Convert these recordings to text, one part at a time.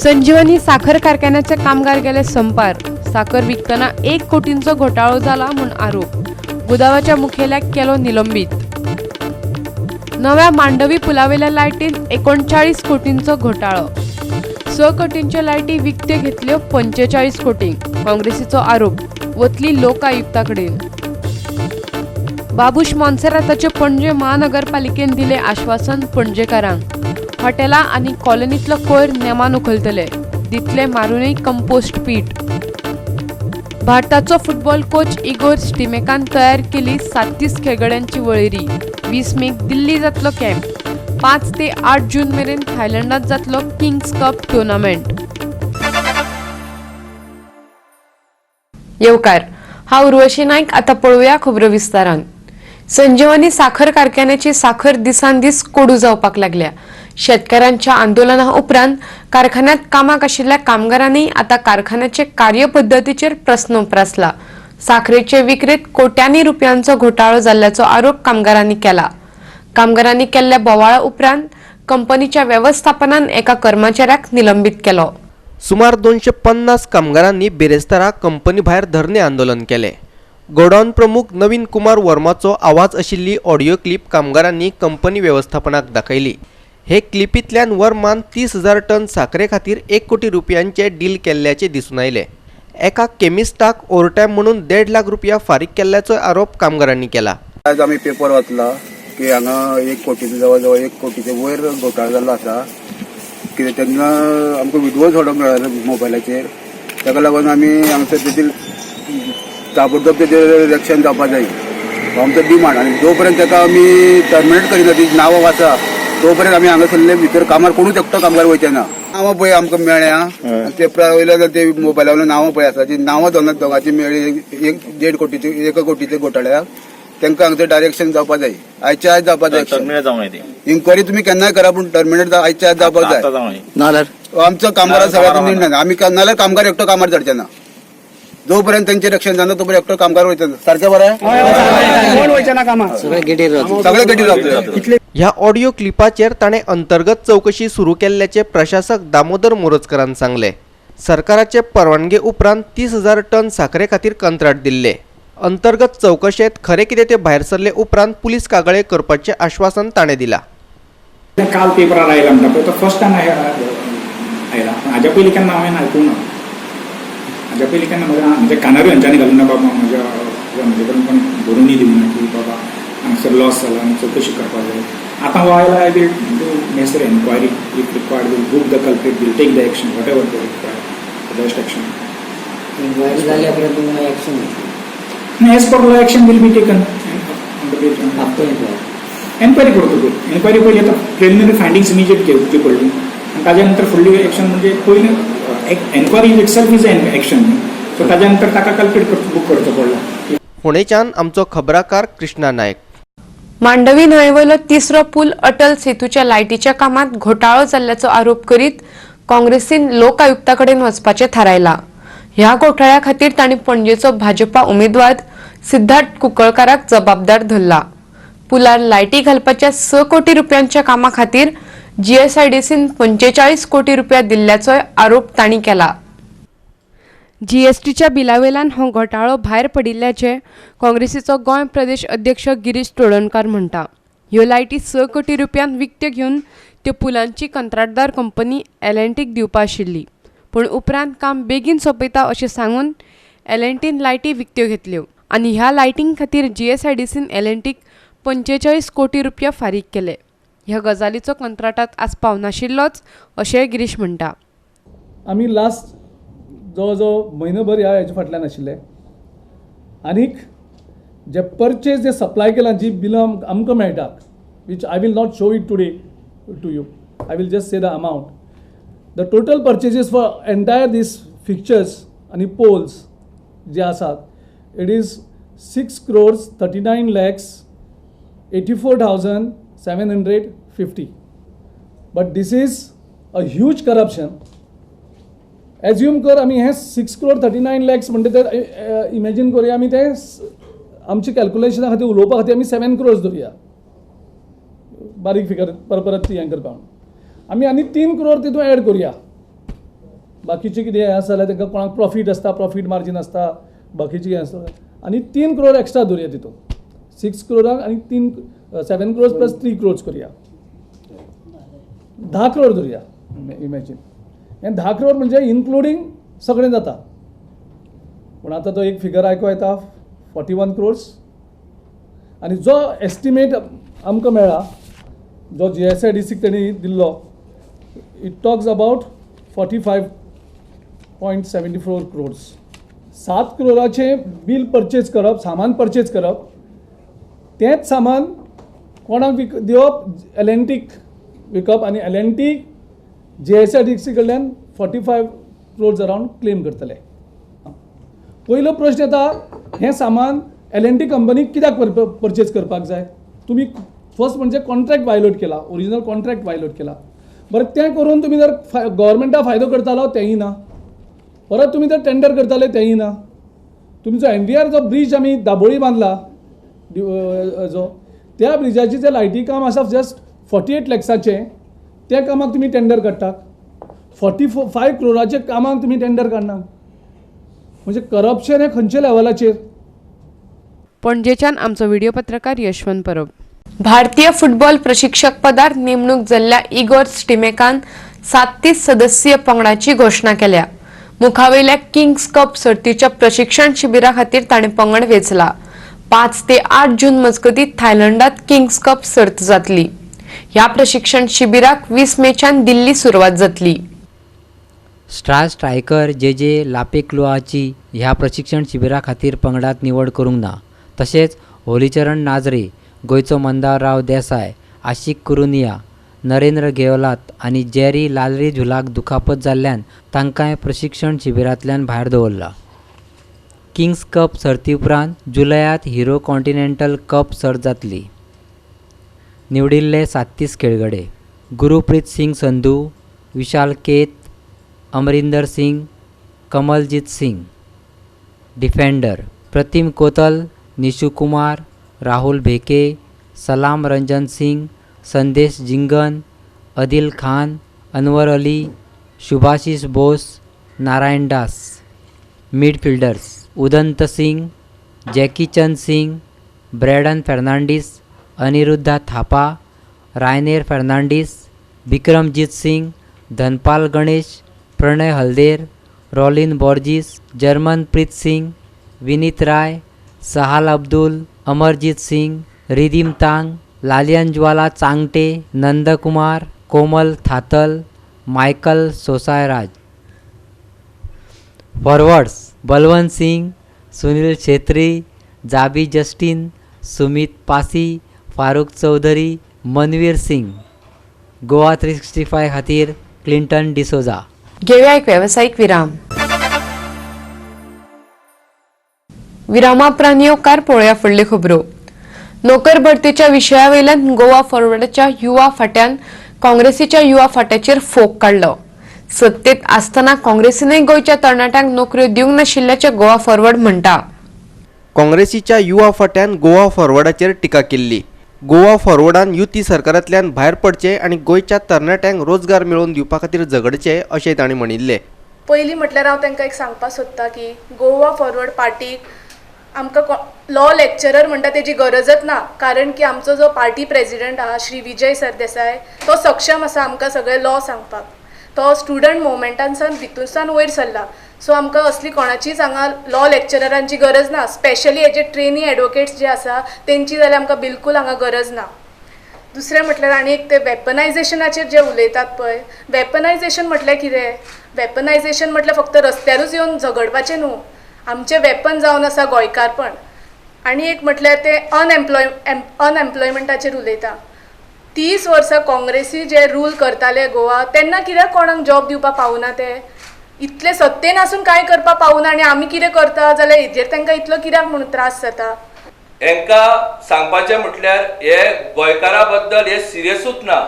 संजीवनी साखर कारखान्याचे कामगार गेले संपार. साखर विकताना 1 कोटींचो घोटाळो झाला म्हणून आरोप. गुदावाच्या मुखेल्याक केलो निलंबित. नव्या मांडवी पुलावेल्या लायटीन 39 कोटींचो घोटाळो. 6 कोटींच्या लायटी विकत्यो घेतल्यो 45 कोटी. काँग्रेसीचो आरोप. वतली लोकायुक्ताकडेन. बाबूश मोन्सेराताचे पणजे महानगरपालिकेन दिले आश्वासन पणजेकारांक. हॉटेलां आनी कॉलनीतलो कोयर नेमान उखलतले. दितले मारूनय कंपोस्ट पीट. भारताचो फुटबॉल कोच इगोर स्टिमेकान तयार केली 37 खेळगड्यांची वळेरी. 20 मेक दिल्ली जातलो कॅम्प. 5 ते 8 जून मेरेन थायलंडात जातलो किंग्स कप टुर्नामेंट. येवकार, हांव उर्वशी नाईक. आता पळोवया खबरो विस्तारान. संजीवनी साखर कारखान्याची साखर दिसान दीस कोडू जावपाक लागल्या. शेतकऱ्यांच्या आंदोलना उपरांत कारखान्यात कामाक आशिल्ल्या कामगारांनी आता कारखान्याचे कार्यपद्धतीचेर प्रस्न उपरासला. साखरेचे विक्रेत कोट्यांनी रुपयांचो घोटाळो जाल्ल्याचो आरोप कामगारांनी केला. कामगारांनी केल्ल्या बोवाळा उपरांत कंपनीच्या व्यवस्थापनान एका कर्मचाऱ्याक निलंबित केलो. सुमार 250 कामगारांनी बेरेस्तारा कंपनी भायर धरणे आंदोलन केले. गोडाऊन प्रमुख नवीन कुमार वर्माचो आवाज आशिल्ली ऑडिओ क्लिप कामगारांनी कंपनी व्यवस्थापनाक दाखयली. हे क्लिपींतल्यान वर्मान 30,000 टन साखरे खातीर 1 कोटी रुपयांचे डील केल्ल्याचे दिसून आयले. एका केमिस्टाक ओव्हरटायम म्हणून 1.5 लाख रुपया फारीक केल्ल्याचो आरोप कामगारांनी केला. आज आम्ही पेपर वाचला की हांगा 1 कोटीचो जवळ जवळ 1 कोटीचे वयर घोटाळो जाल्लो आसा. कित्याक तेन्ना आमकां व्हिडिओ थोडो मेळ्ळो मोबायलाचेर. ताका लागून आमी हांगसर तेजेर ताबडतोब तेजेर एक्शन जावपाक जाय आमचो डिमांड. आनी जो पर्यंत ताका आमी टर्मिनेट करिना, ती नांवां वाचा तो पर्यंत आमी हांगासरले भितर कामार कोणूच एकटो कामगार वयचे ना. नांवां पळय आमकां मेळ्ळ्या पेपरा वयल्या ते मोबायला वयल्या नांवां पळय आसा जी नांवां दोगांची मेळ्ळी 1.5 कोटीचे 1 कोटीचे घोटाळ्याक. तांकां हांगसर डायरेक्शन जावपाक जाय. आयच्या आयज जावपाक जाय. इन्क्वायरी तुमी केन्नाय करा पूण टर्मिनेट आयच्या आयज जावपाक जाय. नाल्यार आमचो कामगार सगळ्याक निर्णय ना. आमी नाल्यार कामगार एकटो कामार चडचे ना. जो पर्यंत त्यांचे रक्षण जाना तो पर्यंत एकटो कामगार वयता. सारकें बरें सगळे गेटीर. ह्या ऑडिओ क्लिपाचेर ताणें अंतर्गत चौकशी सुरू केल्ल्याचे प्रशासक दामोदर मोरजकारान सांगले. सरकाराचे परवानगे उपरांत 30,000 टन साखरे खातीर कंत्राट दिल्ले. अंतर्गत चौकशेत खरे कितें ते भायर सरले उपरांत पुलीस कागाळे करपाचे आश्वासन ताणें दिला. काल पेपरार आयला म्हणटा पळय तो फर्स्ट टायम आयला. हाज्या पयलीं केन्ना हांवें आयकूंक ना. हाज्या पयलीं केन्ना म्हणजे कानारूय हांच्यांनी घालूं ना बाबा. म्हजे कडेन कोण बरोवनी दिवं ना की बाबा हांगसर लॉस जाला आनी चवकशी करपाक जाय. आतां हो आयला I will do necessary enquiry if required. Will book the culprit, will take the action whatever they required best action. Inquiry जाल्या उपरांत तुमी action as per law action will be taken. Enquiry करतकूच enquiry पयली आतां preliminary फायंडिंग्स immediate घेवची पडली आनी ताज्या नंतर फुडली एक्शन म्हणजे पयली enquiry it self is an action. So ताज्या नंतर ताका कल्प्रीट बुक करचो पडला. पुणेच्यान आमचो खबराकार कृष्णा नायक. मांडवी न्हंयवयलो 3रो पूल अटल सेतूच्या लायटीच्या कामात घोटाळो जाल्ल्याचो आरोप करीत काँग्रेसीन लोकायुक्ताकडेन वचपाचें थारायला. ह्या घोटाळ्या खातीर तांणी पणजेचो भाजपा उमेदवार सिद्धार्थ कुंकळकाराक जबाबदार धरला. पुलार लायटी घालपाच्या 6 कोटी रुपयांच्या कामा खातीर जीएसआयडीसीन 45 कोटी रुपया दिल्ल्याचोय आरोप तांणी केला. जीएसटीच्या बिलावेल्यान हो घोटाळो भायर पडिल्ल्याचे काँग्रेसीचो गोंय प्रदेश अध्यक्ष गिरीश तोडणकार म्हणटा. ह्यो लायटी 6 कोटी रुपयान विकत्यो घेवन त्यो पुलांची कंत्राटदार कंपनी एल&टीक दिवपा आशिल्ली. पूण उपरांत काम बेगीन सोंपयता अशें सांगून एल&टीन लायटी विकत्यो घेतल्यो आनी ह्या लायटीं खातीर जीएसआयडीसीन एल&टीक 45 कोटी रुपया फारीक केले. ह्या गजालीचो कंत्राटात आस्पाव नाशिल्लोच अशेंय गिरीश म्हणटा. आमी लास्ट जवळ जवळ म्हयनोभर ह्या हेजे फाटल्यान आशिल्ले. आनीक जे परचेज जे सप्लाय केला जी बिलां आमकां मेळटात which I will not show it today to you. I will just say the amount. The total purchases for entire these fixtures आनी पोल्स जे आसात it is 6,39,84,750. But these is a huge corruption. Assume कर आमी हे 6,39,00,000 म्हणटा ते imagine करुया. आमी ते आमच्या कॅल्क्युलेशना खातीर उलोवपा खातीर आमी 7 crores धरुया. बारीक फिगर परत ती हें करपाक आमी आनी 3 crore तितून एड करुया. बाकीचे कितें हें आसा जाल्यार तांकां कोणाक प्रॉफीट आसता, प्रॉफीट मार्जीन आसता, बाकीचे हें आसता आनी 3 crore एक्स्ट्रा धरया तितून 6 crore आनी 7 crores प्लस 3 crores करुया 10 crore धरया इमॅजीन. हें 10 crore म्हणजे इन्क्लुडींग सगळें जाता. पूण आतां तो एक फिगर आयको येता 41 crores आनी जो एस्टिमेट आमकां मेळ्ळा जो GSIDCक तेणी दिल्लो it talks about 45.74 crores. 7 crore bill purchase करप, सामान परचेज करप, तेंच सामान कोणाक दिवप, L&Tक विकप आनी L&T GSIDC कडल्यान 45 crores अरावंड क्लेम करतले. पयलो प्रश्न येता, हें सामान L&T कंपनीक कित्याक परचेज करपाक जाय? तुमी फर्स्ट म्हणजे कॉन्ट्रॅक्ट वायलेट केला, ओरिजिनल कॉन्ट्रॅक्ट वायलेट केला. बरें तें करून तुमी जर गव्हर्मेंटाक फायदो करतालो तेंय ना, परत तुमी जर टेंडर करताले तेंय ना. तुमचो NDR जो ब्रीज आमी दाबोळी बांदला जो, त्या ब्रिजाचें जें लायटी काम आसा जस्ट 48 lakhsचें, त्या कामाक तुमी टेंडर काडटात. 45 crore कामाक तुमी टेंडर काडनात. म्हणजे करप्शन हें खंयच्या लेवलाचेर? पणजेच्यान आमचो व्हिडिओ पत्रकार यशवंत परब. भारतीय फुटबॉल प्रशिक्षक पदार नेमणूक जाल्ल्या इगोर स्टिमेकान 37 सदस्यीय पंगडाची घोषणा केल्या. मुखावेल्या किंग्स कप सर्तीच्या प्रशिक्षण शिबिरा खातीर ताणें पंगड वेचला. 5 ते 8 जून मजगतीं थायलंडात किंग्स कप सर्त जातली. ह्या प्रशिक्षण शिबिराक 20 मेच्यान दिल्ली सुरवात जातली. स्टार स्ट्रायकर जे लापेक्लुआची ह्या प्रशिक्षण शिबिरा खातीर पंगडात निवड करूंक ना. तशेंच होलीचरण नाजरे, गोंयचो मंदारराव देसाय, आशिक कुरुनिया, नरेंद्र गेवलात आनी जेरी लालरिझुलाक दुखापत जाल्ल्यान तांकांय प्रशिक्षण शिबिरांतल्यान भायर दवरला. किंग्स कप सर्ती उपरांत जुलयांत हिरो कॉन्टिनेंटल कप सर्त जातली. निवडिल्ले 37 खेळगडे: गुरुप्रीत सिंग संधू, विशाल केत, अमरिंदर सिंग, कमलजीत सिंग. डिफेंडर: प्रतिम कोतल, निशू कुमार, राहुल भेके, सलाम रंजन सिंग, संदेश जिंगन, अदिल खान, अनवर अली, शुभाशीष बोस, नारायण दास. मिडफिल्डर्स: उदंत सिंग, जॅकी चंद सिंग, ब्रॅडन फेर्नांडीस, अनिरुद्धा थापा, रायनेर फेर्नांडीस, विक्रमजीत सिंग, धनपाल गणेश, प्रणय हल्देर, रॉलिन बॉर्जिस, जर्मनप्रीत सिंग, विनीत राय, सहाल अब्दुल, अमरजीत सिंग, रिदीम तांग, लालियनज्वाला चांगटे, नंदकुमार, कोमल थातल, Michael सोसायराज. Forwards: Balwant Singh, Sunil Chhetri, जाबी Justin, Sumit पासी, फारूक चौधरी, मनवीर सिंग. गोवा 365 खातीर क्लिंटन डिसोजा. घेऊया एक व्यावसायिक विराम. विरामाउपरांत येवकार पळोवया फुडल्यो खबरो. नोकर भरतीच्या विशयावयल्यान गोवा फॉरवर्डाच्या युवा फाट्यान काँग्रेसीच्या युवा फाट्याचेर फोग काडलो. सत्तेत आसतना काँग्रेसीनय गोंयच्या तरणाट्यांक नोकऱ्यो दिवंक नाशिल्ल्याचें गोवा फॉरवर्ड म्हणटा. काँग्रेसीच्या युवा फाट्यान गोवा फॉरवर्डाचेर टिका केल्ली. गोवा फॉरवर्डान युती सरकारांतल्यान भायर पडचे आनी गोंयच्या तरणाट्यांक रोजगार मेळोवन दिवपा खातीर झगडचे अशेंय तांणी म्हणिल्लें. पयलीं म्हटल्यार हांव तांकां एक सांगपाक सोदतां की गोवा फॉरवर्ड पार्टीक आमकां लॉ लेक्चरर म्हणटा तेजी गरजच ना. कारण की आमचो जो पार्टी प्रेजिडेंट आहा श्री विजय सरदेसाय तो सक्षम आसा आमकां सगळे लॉ सांगपाक. तो स्टुडंट मुवमेंटांसान भितूनसान वयर सरला. सो आमकां असली कोणाचीच हांगा लॉ लेक्चररांची गरज ना. स्पेशली हेजे ट्रेनी एडवोकेट्स जे आसा तेंची जाल्यार आमकां बिलकूल हांगा गरज ना. दुसरें म्हटल्यार आनी एक ते वेपनायझेशनाचेर जे उलयतात पळय, वेपनायझेशन म्हटल्यार कितें? वेपनायझेशन म्हटल्यार फक्त रस्त्यारूच येवन झगडपाचें न्हू. आमचें वेपन जावन आसा गोंयकारपण. आनी एक म्हटल्यार ते अनएम्प्लॉयमेंटाचेर उलयता. 30 वर्सां काँग्रेसी जे रूल करताले गोवा तेन्ना कित्याक कोणाक जॉब दिवपाक पावना ते? इतले सत्तेन आसून कांय करपाक पावना आनी आमी कितें करता जाल्यार हेजेर तांकां इतलो कित्याक म्हणून त्रास जाता? हांकां सांगपाचें म्हटल्यार हे गोंयकारा बद्दल हे सिरियसूच ना.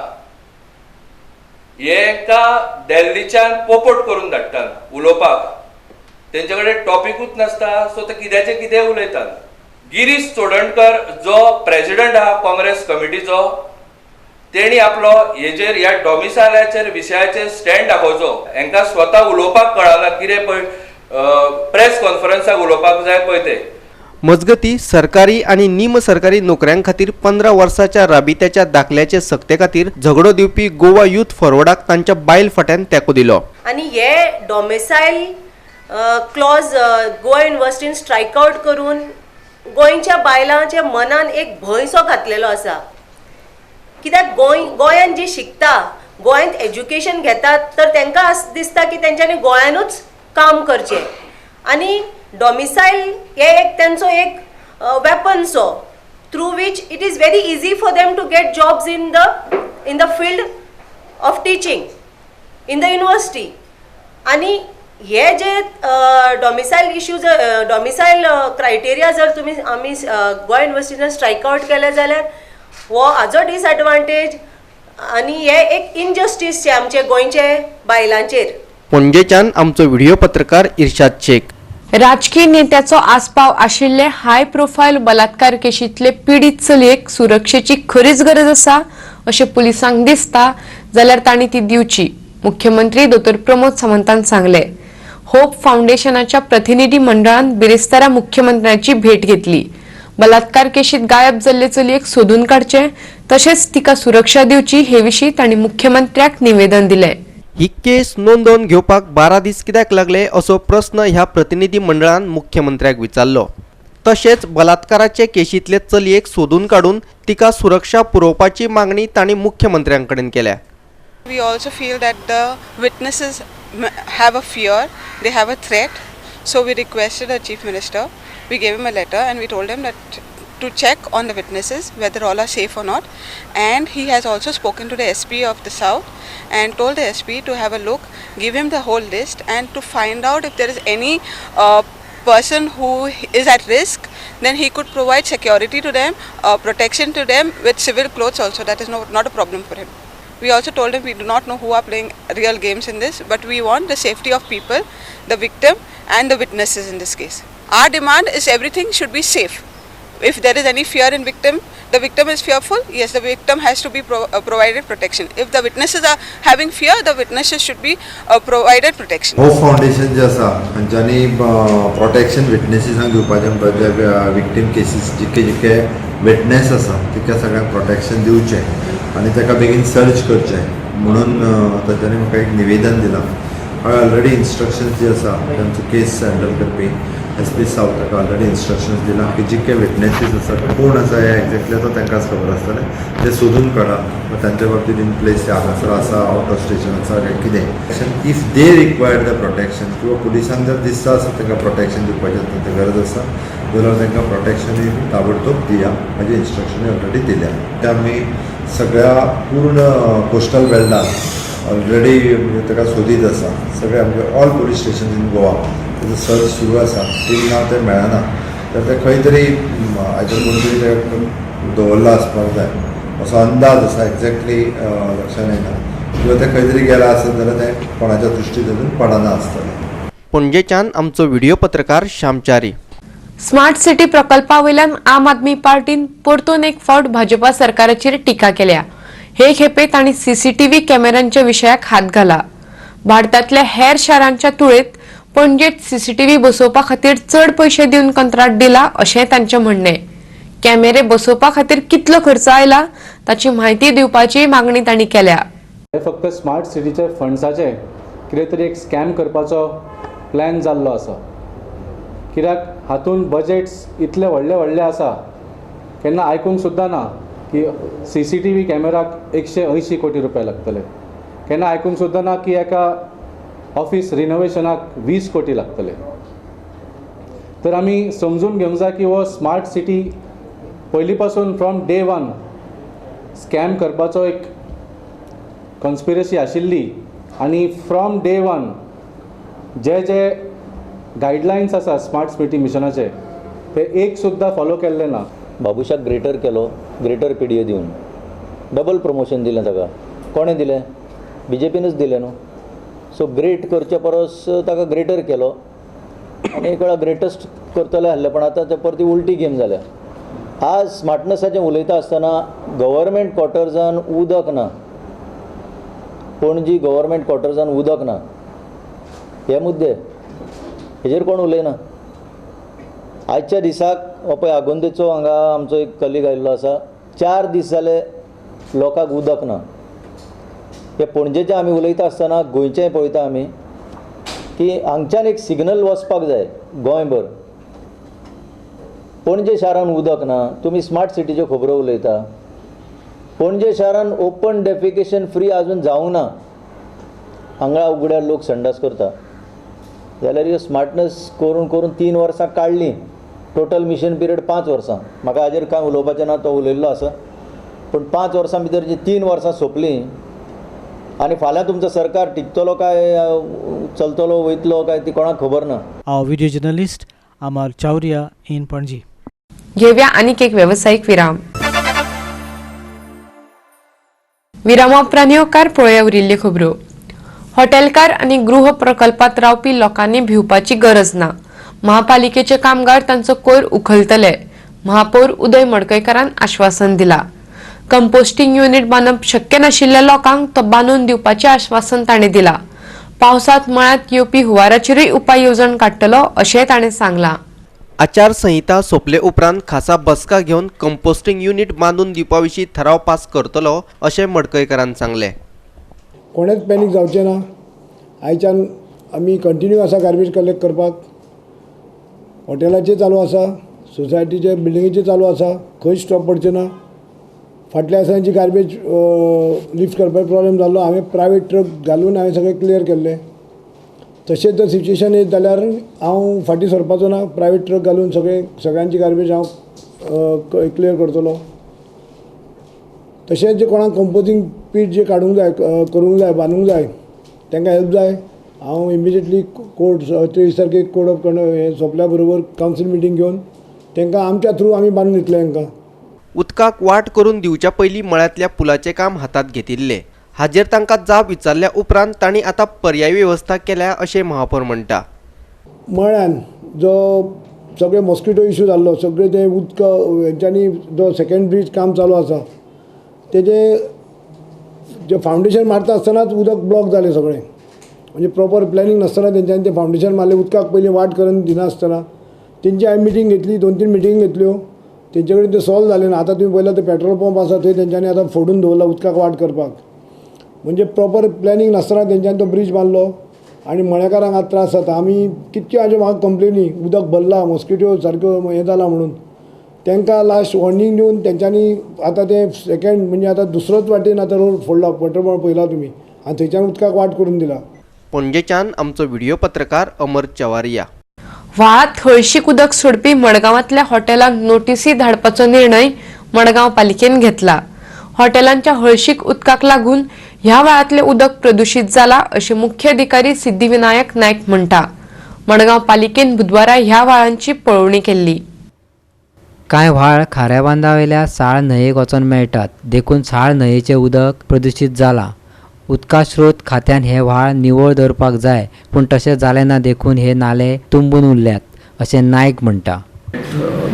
हे हांकां दिल्लीच्यान पोपट करून धाडटात उलोवपाक. तेंचे कडेन टॉपिकूच नासता, सो ते कित्याचें कितें उलयतात. गिरीश चोडणकर जो प्रेसिडेंट आहा काँग्रेस कमिटीचो, तेणी आपलो हेजेर ह्या डॉमिसायलाचेर विशयाचेर स्टँड दाखोवचो. हांकां स्वता उलोवपाक कळना कितें पळय प्रेस कॉन्फरन्साक उलोवपाक जाय पळय ते. मजगती सरकारी आणि निम सरकारी नोकऱ्यां खातीर 15 वर्साच्या राबित्याच्या दाखल्याचे सक्ते खातीर झगडो दिवपी गोवा यूथ फॉरवर्डाक तांच्या बायल फाट्यान तेंको दिलो. आनी हे डॉमिसायल क्लॉज गोवा युनिवर्सिटीन स्ट्रायक आउट करून गोंयच्या बायलांच्या मनान एक भंयसो घातलेलो आसा. कित्याक गोंयान जी शिकता, गोंयांत एज्युकेशन घेतात, तर तांकां दिसता की तेंच्यांनी गोंयानूच काम करचें. आनी डॉमिसायल हे एक तेंचो एक weapon so through which it is very easy for them to get jobs in the field of teaching in the university. आनी हे जे डॉमिसायल इश्यूज डॉमिसायल क्रायटेरिया जर आमी गोवा युनिवर्सिटीन स्ट्रायक आउट केले जाल्यार हो हाजो डिसएडवांटेज आनी हे एक इनजस्टीस शे आमचे गोंयचे बायलांचेर. पणजेच्यान आमचो व्हिडिओ पत्रकार इर्शाद शेख. राजकीय नेत्याचो आस्पाव आशिल्ले हाय प्रोफायल बलात्कार केशींतले पीडित चलयेक सुरक्षेची खरीच गरज आसा अशें पुलिसांक दिसता जाल्यार तांणी ती दिवची, मुख्यमंत्री दोतोर प्रमोद सावंतान सांगले. होप फाउंडेशनाच्या प्रतिनिधी मंडळान बिरेस्तारा मुख्यमंत्र्याची भेट घेतली. बलात्कार केशीत गायब जाल्ले चलयेक सोदून काडचे तशेंच तिका सुरक्षा दिवची हे विशीं तांणी मुख्यमंत्र्याक निवेदन दिलें. ही केस नोंदवून घेवपाक 12 दीस कित्याक लागले असो प्रस्न ह्या प्रतिनिधी मंडळान मुख्यमंत्र्याक विचारलो. तशेंच बलात्काराचे केशींतले चलयेक सोदून काडून तिका सुरक्षा पुरवपाची मागणी तांणी मुख्यमंत्र्यांकडेन केल्या. We also feel that the witnesses have a fear, they have a threat. So we requested the Chief Minister, we gave him a letter and we told him that to check on the witnesses whether all are safe or not, and he has also spoken to the SP of the South and told the SP to have a look, give him the whole list and to find out if there is any person who is at risk, then he could provide security to them, protection to them with civil clothes also. That is not a problem for him. We also told him we do not know who are playing real games in this, but we want the safety of people, the victim and the witnesses in this case. Our demand is everything should be safe. If there is any fear in victim, the victim is fearful, yes, the victim has to be provided protection. If the witnesses are having fear, the witnesses should be provided protection. Hope foundation जे आसा हांच्यांनी protection विटनेसीसांक दिवपाचें, victim cases जितके witness आसा तिका सगळ्यांक protection दिवचें आनी ताका बेगीन सर्च करचें म्हणून तांच्यांनी म्हाका एक निवेदन दिलां. हांवें ऑलरेडी इन्स्ट्रक्शन्स जे आसा तांचो केस हँडल करपी SP सावथ ताका ऑलरेडी इन्स्ट्रक्शन्स दिलां की जितके विटनेसीस आसा कोण आसा हे एक्झॅक्टली आतां तांकांच खबर आसतलें ते सोदून काडा तांच्या बाबतींत इन प्लेस ते हांगासर आसा आउट ऑफ स्टेशन आसा काय कितें. If they required the protection किंवा पुलिसांक जर दिसता आसा तांकां प्रोटेक्शन दिवपाचें तांकां गरज आसा जाल्यार तांकां प्रोटेक्शनूय ताबडतोब दिया. म्हाजी इन्स्ट्रक्शनूय ऑलरेडी दिल्या. ते आमी सगळ्या पूर्ण कोस्टल बेल्टान ऑलरेडी ताका सोदीत आसा. सगळे आमचे all police station in Goa तेजो सर्च सुरू आसा. टील नांव तें मेळना तर ते खंय तरी आयदर कोण तरी ते दवरला आसपाक जाय असो अंदाज आसा. एक्झॅक्टली लक्षांत येना किंवा ते खंय तरी गेला आसत जाल्यार ते कोणाच्या दृश्टीन अजून पडना आसतलें. पणजेच्यान आमचो व्हिडिओ पत्रकार श्यामचारी. स्मार्ट सिटी प्रकल्पावयल्यान आम आदमी पार्टीन परतून एक फावट भाजपा सरकाराचेर टिका केल्या. हे खेपे तांणी CCTV कॅमेऱ्यांच्या विशयाक हात घाला. भारतांतल्या हेर शारांच्या तुळेंत पणजेत CCTV बसोवपा खातीर चड पयशे दिवन कंत्राट दिला अशें तांचें म्हणणें. कॅमेरे बसोवपा खातीर कितलो खर्च आयला ताची म्हायती दिवपाची मागणी तांणी केल्या. हे फक्त स्मार्ट सिटीचे फंड्साचे कितें तरी एक स्कॅम करपाचो प्लॅन जाल्लो आसा. कित्याक हातूंत बजेट्स इतले व्हडले आसा केन्ना आयकूंक सुद्दां ना की CCTV कॅमेराक 180 कोटी रुपया लागतले. केन्ना आयकूंक सुद्दां ना की एका ऑफिस रिनोवेशनाक 20 कोटी लागतले. तर आमी समजून घेवंक जाय की हो स्मार्ट सिटी पयलीं पासून फ्रॉम डे 1 स्कॅम करपाचो एक कन्स्पिरसी आशिल्ली आनी फ्रॉम डे 1 जे गायडलायन्स आसा स्मार्ट सिटी मिशनाचे ते एक सुद्दां फॉलो केल्ले ना. बाबुशाक ग्रेटर केलो, ग्रेटर PDA दिवन डबल प्रमोशन दिलें ताका. कोणें दिलें? BJPनूच दिलें न्हू. सो ग्रेट करचे परस ताका ग्रेटर केलो आनी एक वेळा ग्रेटस्ट करतले आहले पण आतां ते परती उलटी गेम जाल्या. आज स्मार्टनसाचें उलयता आसतना गव्हर्मेंट क्वॉर्टर्सान उदक ना, पणजी गव्हर्मेंट क्वॉर्टर्सान उदक ना, हे मुद्दे हेजेर कोण उलयना. आजच्या दिसाक हो पळय आगोंदेचो हांगा आमचो एक कलीग आयिल्लो आसा, 4 दीस जाले लोकांक उदक ना. हे पणजेचें आमी उलयता आसतना गोंयचें पळयता आमी की हांगच्यान एक सिग्नल वचपाक जाय गोंयभर. पणजे शारान उदक ना, तुमी स्मार्ट सिटीच्यो खबरो उलयता. पणजे शारान ओपन डेफिकेशन फ्री आजून जावंक ना, आंगळा उगड्यार लोक संडास करता. जाल्यार ह्यो स्मार्टनस करून करून 3 वर्सां काडलीं, टोटल मिशन पिरियड 5 वर्सां. म्हाका हाजेर कांय उलोवपाचें ना, तो उलयल्लो आसा. पूण 5 वर्सां भितर जी 3 वर्सां सोंपलीं आनी फाल्यां तुमचो सरकार टिकतलो काय चलतलो वयतलो काय ती कोणाक खबर ना. हांव व्हिडिओ जर्नलिस्ट अमर चावरिया इन पणजी. घेऊया आनीक एक व्यावसायिक विराम. विरामा उपरांत येवकार पळोवया उरिल्ल्यो खबरो. हॉटेलकार आनी गृह प्रकल्पात रावपी लोकांनी भिवपाची गरज ना. महापालिकेचे कामगार तांचो कोयर उखलतले. महापौर उदय मडकयकारान आश्वासन दिला. कंपोस्टिंग युनिट बांदप शक्य नाशिल्ल्या लोकांक तो बांदून दिवपाचे आश्वासन ताणें दिला. पावसात मळ्यात येवपी हुंवाराचेरूय उपाय येवजण काडटलो अशेंय ताणें सांगलां. आचारसंहिता सोंपले उपरांत खासा बसका घेवन कंपोस्टिंग युनिट बांदून दिवपा विशीं ठराव पास करतलो अशें मडकयकारान सांगलें. कोणेच पॅनीक जावचें ना. आयच्यान आमी कंटिन्यू आसा गार्बेज कलेक्ट करपाक. हॉटेलाचें चालू आसा, सोसायटीचे बिल्डिंगेचे चालू आसा, खंय स्टॉप पडचें ना. फाटल्या दिसांची गार्बेज लिफ्ट करपाक प्रॉब्लेम जाल्लो, हांवें प्रायवेट ट्रक घालून हांवें सगळें क्लियर केल्लें. तशेंच जर सिच्युएशन येत जाल्यार हांव फाटीं सरपाचो ना, प्रायवेट ट्रक घालून सगळ्यांची गार्बेज हांव क्लियर करतलो. तशेंच जे कोणाक कंपोजिंग पीट जे काडूंक जाय, करूंक जाय, बांदूंक जाय, तांकां हेल्प जाय. हांव इमिजिएटली कोर्ट 23 तारखेक कोड ऑफ कंडक्ट हें सोंपल्या बरोबर कावन्सील मिटींग घेवन तांकां आमच्या थ्रू आमी बांदून दितले. तांकां उदकाक वाट करून दिवच्या पयलीं मळ्यांतल्या पुलाचें काम हातांत घेतिल्लें. हाजेर तांकां जाप विचारल्या उपरांत तांणी आतां पर्यायी वेवस्था केल्या अशें महापौर म्हणटा. मळ्यान जो सगळे मॉस्किटो इश्यू जाल्लो, सगळे ते उदक हेंच्यांनी जो सेकेंड ब्रीज काम चालू आसा तेजे जे फावंडेशन मारता आसतनाच उदक ब्लॉक जालें सगळें. म्हणजे प्रॉपर प्लॅनिंग नासतना तेंच्यांनी ते फावंडेशन मारलें. उदकाक पयलीं वाट करून दिनासतना तेंची हांवें मिटींग घेतली, 2-3 मिटींग घेतल्यो. तेंचे कडेन ते सॉल्व जालें ना. आतां तुमी पळयला ते पेट्रोल पंप आसा थंय तेंच्यांनी आतां फोडून दवरला उदकाक वाट करपाक. म्हणजे प्रॉपर प्लॅनिंग नासतना तेंच्यांनी तो ब्रीज बांदलो आनी मळेकारांक आतां त्रास जाता. आमी कितक्यो हाज्यो म्हाका कंप्लेनी उदक भरला, मॉस्किटो सारक्यो हें जाला म्हणून तांकां लास्ट वॉर्निंग दिवन तेंच्यांनी आतां ते सेकेंड म्हणजे आतां दुसरोच वाटेन आतां रोड फोडला, पेट्रोल पंप पळयला तुमी, आनी थंयच्यान उदकाक वाट करून दिला. पणजेच्यान आमचो व्हिडिओ पत्रकार अमर चवारिया. व्हाळात हळशीक उदक सोडपी मडगांवांतल्या हॉटेलांक नोटीसी धाडपाचो निर्णय मडगांव पालिकेन घेतला. हॉटेलांच्या हळशीक उदकाक लागून ह्या व्हाळांतलें उदक प्रदूषित जाला अशें मुख्य अधिकारी सिद्धिविनायक नायक म्हणटा. मडगांव पालिकेन बुधवारा ह्या व्हाळांची पळोवणी केल्ली. कांय व्हाळ खाऱ्या बांदा वयल्या साळ न्हंयेक वचोन मेळटात, देखून साळ न्हंयेचें उदक प्रदूषित जाला. उदका स्रोत खात्यान हे व्हाळ निवळ दवरपाक जाय, पूण तशें जालें ना, देखून हे नाले तुंबून उरल्यात अशें नायक म्हणटा.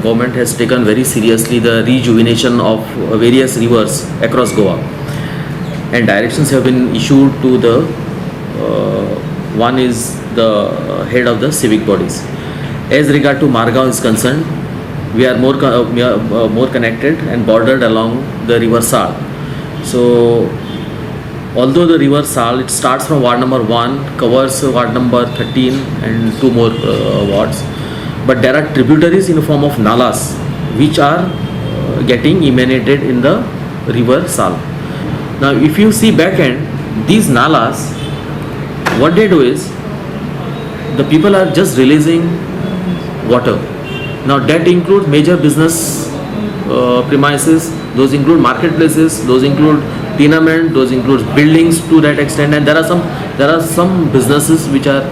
Government has taken very seriously the rejuvenation of various rivers across Goa, and directions have been issued to the one is the head of the civic bodies. As regard to Margaon is concerned, we are more connected and bordered along the river Sal. So although the river Sal, it starts from ward number 1, covers ward number 13 and 2 more wards, but there are tributaries in the form of nalas which are getting emanated in the river Sal. Now if you see back end, these nalas, what they do is the people are just releasing water. Now that includes major business premises, those include marketplaces, those include tenement, those include buildings to that extent, and there are some businesses which are,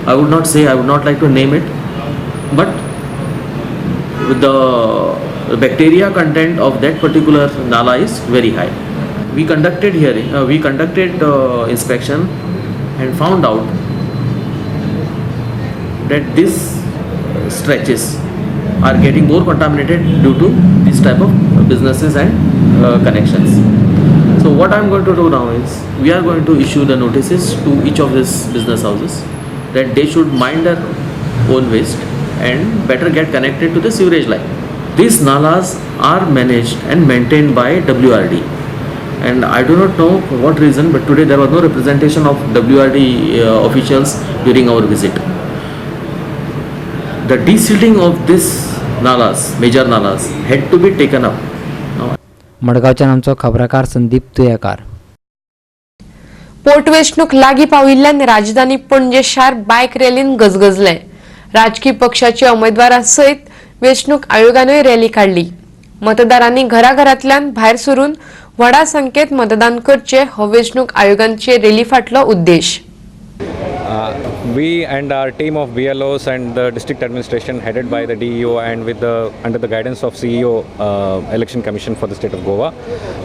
I would not like to name it, but with the bacteria content of that particular nala is very high. We conducted inspection and found out that this stretches are getting more contaminated due to these type of businesses and connections. So what I'm going to do now is we are going to issue the notices to each of these business houses that they should mind their own waste and better get connected to the sewerage line. These nalas are managed and maintained by WRD, and I do not know for what reason, but today there was no representation of WRD officials during our visit. The desilting of these nalas, major nalas, had to be taken up. मडगावच्यान आमचो खबराकार संदीप तुयेकार. पोटवेंचणूक लागीं पाविल्ल्यान राजधानी पणजे शार बायक रॅलीन गजगजलें. राजकीय पक्षाच्या उमेदवारां सयत वेंचणूक आयोगानूय रॅली काडली. मतदारांनी घराघरांतल्यान भायर सरून व्हडा संख्येत मतदान करचे हो वेंचणूक आयोगाचे रॅली फाटलो उद्देश. We and our team of BLOs and the district administration headed by the DEO and under the guidance of CEO Election Commission for the state of Goa,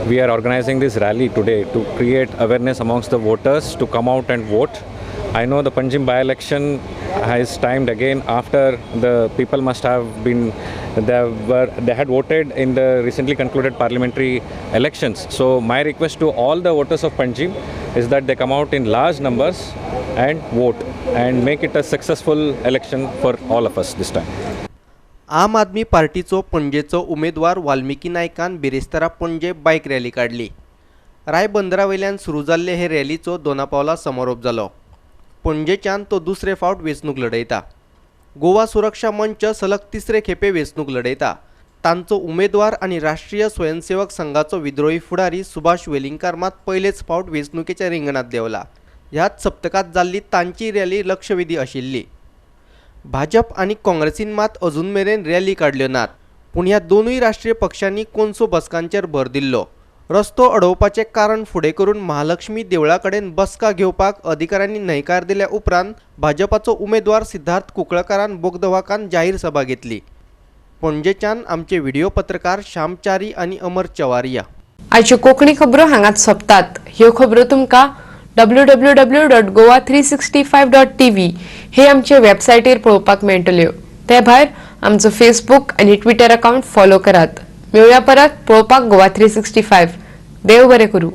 we are organizing this rally today to create awareness amongst the voters to come out and vote. I know the Panjim by-election has timed again after the people must have been they had voted in the recently concluded parliamentary elections. So my request to all the voters of Panjim is that they come out in large numbers and vote and make it a successful election for all of us this time. आम आदमी पार्टीचो पणजेचो उमेदवार वाल्मिकी नायकान बिरेस्तारा पणजे बायक rally काडली. राय बंदरावयल्यान सुरू जाल्ले हे रॅलीचो दोनापावला समारोप जालो. पणजेच्यान तो दुसरे फावट वेंचणूक लढयता. गोवा सुरक्षा मंच सलग तिसरे खेपे वेंचणूक लढयता. तांचो उमेदवार आनी राष्ट्रीय स्वयंसेवक संघाचो विद्रोही फुडारी सुभाष वेलिंगकार मात पयलेच फावट वेंचणुकेच्या रिंगणात देवला. ह्याच सप्तकात जाल्ली तांची रॅली लक्षवेधी आशिल्ली. भाजप आनी काँग्रेसीन मात अजून मेरेन रॅली काडल्यो नात. पूण ह्या दोनूय राष्ट्रीय पक्षांनी कोनसो बसकांचेर भर दिल्लो. रस्तो अडवपाचें कारण फुडें करून महालक्ष्मी देवळा कडेन बसका घेवपाक अधिकाऱ्यांनी न्हयकार दिल्या उपरांत भाजपाचो उमेदवार सिद्धार्थ कुंकळकारान बोगदवाकान जाहीर सभा घेतली. पणजेच्यान आमचे व्हिडिओ पत्रकार श्याम च्यारी आनी अमर चवारिया. आयच्यो कोंकणी खबरो हांगाच सोंपतात. ह्यो खबरो तुमकां www.goa365.tv हे आमचे वेबसायटीर पळोवपाक मेळटल्यो. ते भायर आमचो फेसबूक आनी ट्विटर अकाउंट फॉलो करात. मेळुया परत पळोवपाक गोवा 365. देव बरें करूं.